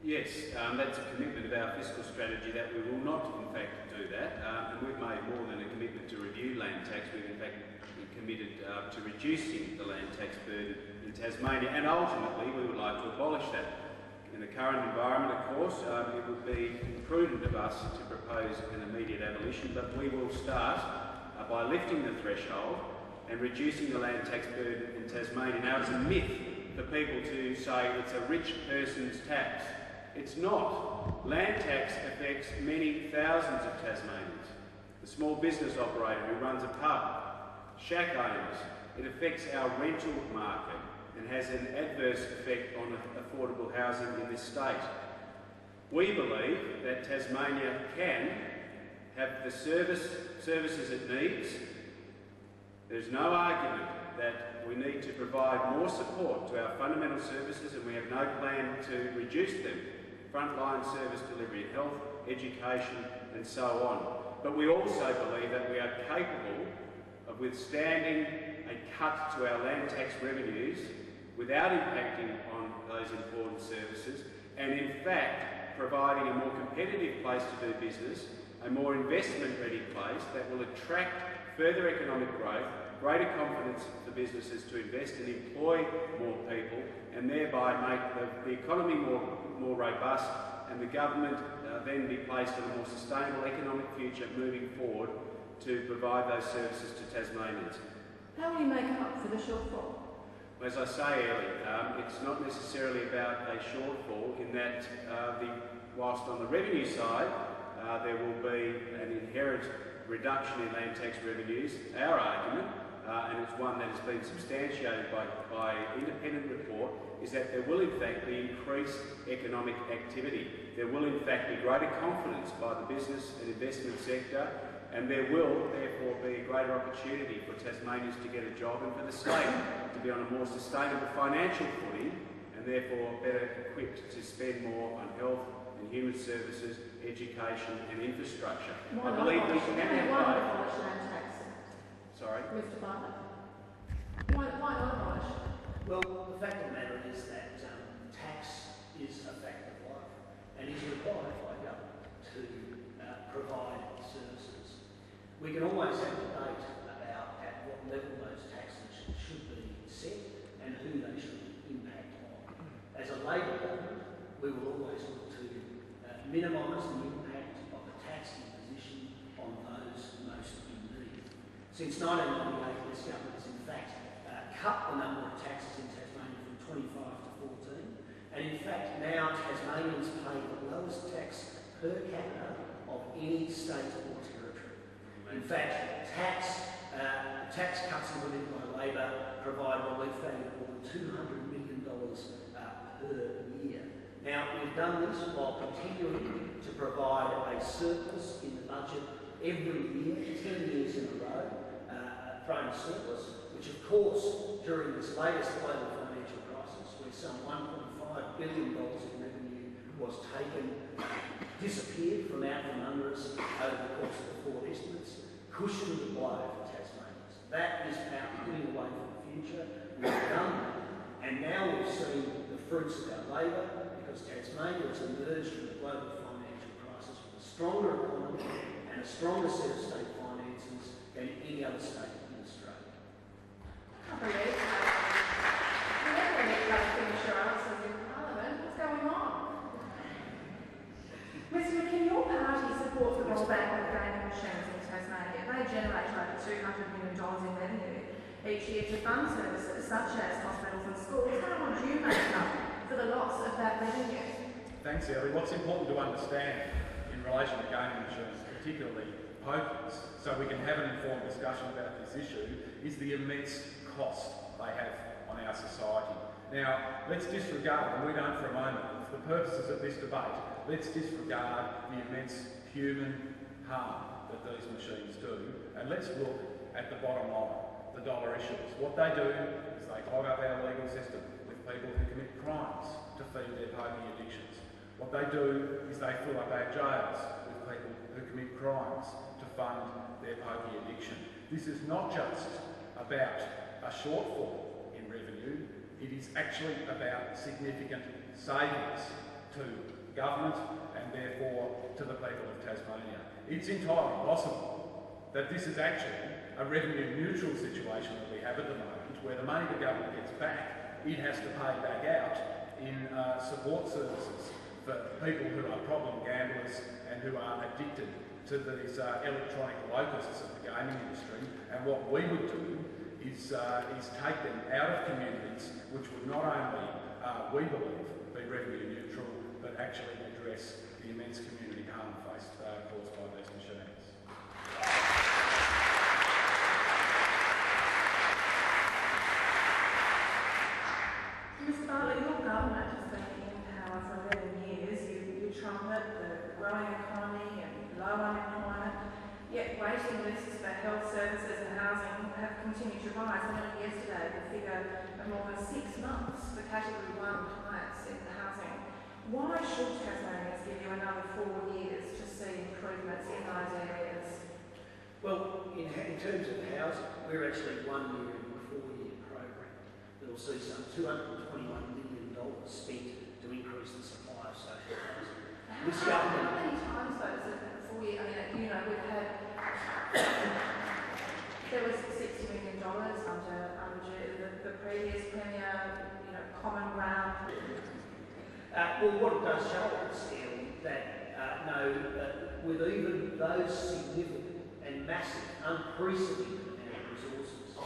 Yes, that's a commitment of our fiscal strategy that we will not, in fact, do that. And we've made more than a commitment to review land tax. We've, in fact, committed to reducing the land tax burden in Tasmania, and ultimately we would like to abolish that. In the current environment, of course, it would be imprudent of us to propose an immediate abolition, but we will start by lifting the threshold and reducing the land tax burden in Tasmania. Now, it's a myth for people to say it's a rich person's tax. It's not. Land tax affects many thousands of Tasmanians. The small business operator who runs a pub, shack owners. It affects our rental market and has an adverse effect on affordable housing in this state. We believe that Tasmania can have the services it needs. There's no argument that we need to provide more support to our fundamental services, and we have no plan to reduce them. Frontline service delivery, health, education and so on. But we also believe that we are capable of withstanding a cut to our land tax revenues without impacting on those important services, and in fact providing a more competitive place to do business, a more investment-ready place that will attract further economic growth, greater confidence for businesses to invest and employ more people, and thereby make the economy more robust, and the government then be placed on a more sustainable economic future moving forward to provide those services to Tasmanians. How will you make up for the shortfall? As I say, Ellie, it's not necessarily about a shortfall in that whilst on the revenue side there will be an inherent reduction in land tax revenues, our argument, and it's one that has been substantiated by independent report, is that there will in fact be increased economic activity. There will in fact be greater confidence by the business and investment sector, and there will therefore be a greater opportunity for Tasmanians to get a job and for the state to be on a more sustainable financial footing, and therefore better equipped to spend more on health and human services, education and infrastructure. I believe we can have abolish land tax? Sorry? Mr. Bartlett. Why not abolish? Well, the fact of the matter is that tax is a fact of life and is required by government to provide services. We can always have debate about at what level those taxes should be set and who they should impact on. As a Labor government, we will always look to minimise the impact of the tax imposition on those most in need. Since 1998, this government has in fact cut the number of taxes in Tasmania from 25 to 14, and in fact now Tasmanians pay the lowest tax per capita of any state or territory. In fact, tax cuts implemented by Labor provide relief value of more than $200 million per year. Now, we've done this while continuing to provide a surplus in the budget every year, 10 years in a row, thrown surplus, which of course, during this latest global financial crisis, where some $1.5 billion in revenue was disappeared from out from under us over the course of the forward estimates, cushioned the blow for Tasmanians. That is about putting away for the future. We've done that, and now we've seen the fruits of our labour, because Tasmania has emerged from the global financial crisis with a stronger economy and a stronger set of state finances than any other state in Australia. I believe you never let us finish your answers in Parliament. What's going on? Mr. McKim, your party supports the rollback of gaming machines in Tasmania. They generate over $200 million in revenue each year to fund services such as hospitals and schools. How would you make up for the loss of that revenue? Thanks, Ellie. What's important to understand in relation to gaming machines, particularly pokies, so we can have an informed discussion about this issue, is the immense cost they have on our society. Now, let's disregard, and we don't for a moment, for the purposes of this debate, let's disregard the immense human harm that these machines do, and let's look at the bottom line, the dollar issues. What they do is they clog up our legal system with people who commit crimes to feed their pokie addictions. What they do is they fill up our jails with people who commit crimes to fund their pokie addiction. This is not just about a shortfall in revenue, it is actually about significant savings to government and therefore to the people of Tasmania. It's entirely possible that this is actually a revenue neutral situation that we have at the moment, where the money the government gets back, it has to pay back out in support services for people who are problem gamblers and who are addicted to these electronic locusts of the gaming industry. And what we would do is take them out of communities which would not only, we believe, be revenue neutral, but actually address the immense community harm caused by these machines. Mr. Bartlett, your government has been in power for 11 years. You trumpet the growing economy and low unemployment, yet waiting lists for health services and housing have continued to rise. And only yesterday, the figure of more than 6 months for Category 1 clients in housing. Why should Tasmanians give you another 4 years to see improvements in those areas? Well, in terms of housing, we're actually 1 year into a 4-year program that will see some $221 million spent to increase the supply of social housing. This government. How many times though is it 4 years? I mean, we've had, there was $60 million under the previous Premier, common ground. Well, what it does show us, Ellie, that with even those significant and massive, unprecedented amount of resources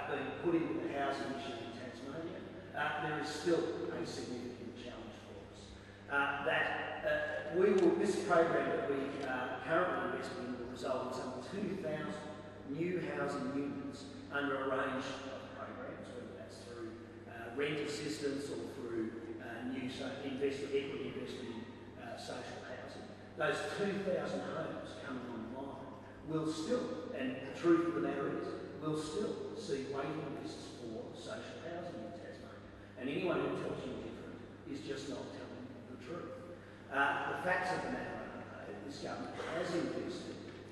being put into the housing issue in Tasmania, there is still a significant challenge for us. This program that we currently investing in will result in some 2,000 new housing units under a range of programs, whether that's through rent assistance or through equity investment in social housing. Those 2,000 homes coming online will still, and the truth of the matter is, will still see waiting lists for social housing in Tasmania. And anyone who tells you different is just not telling the truth. The facts of the matter are, this government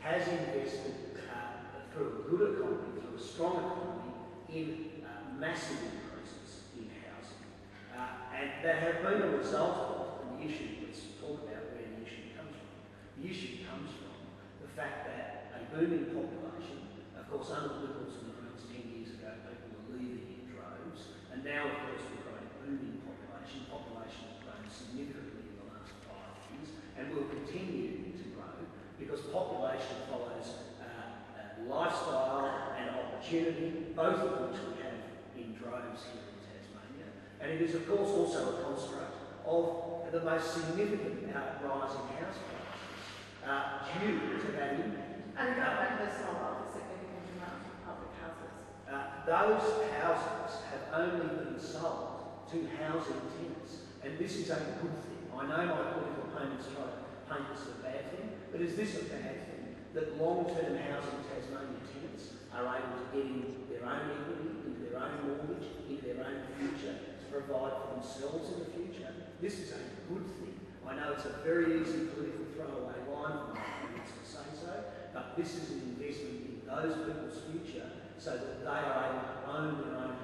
has invested through a good economy, through a strong economy, in massive increases in housing. And that have been a result of, and the issue, let's talk about where the issue comes from. The issue comes from the fact that a booming population, of course, under the Liberals and the Greens 10 years ago, people were leaving in droves, and now, of course, we've got a booming population. Population has grown significantly in the last 5 years, and will continue to grow because population follows lifestyle and opportunity, both of which we have in droves here in Tasmania. And it is, of course, also a construct of the most significant rise in house prices due to that impact. And the government has sold off a significant amount of public houses. Those houses have only been sold to housing tenants, and this is a good thing. I know my political opponents try to paint this as a bad thing, but is this a bad thing? That long-term housing Tasmanian tenants are able to get in their own equity, into their own mortgage, into their own future, to provide for themselves in the future. This is a good thing. I know it's a very easy political throwaway line for my opponents to say so, but this is an investment in those people's future so that they are able to own their own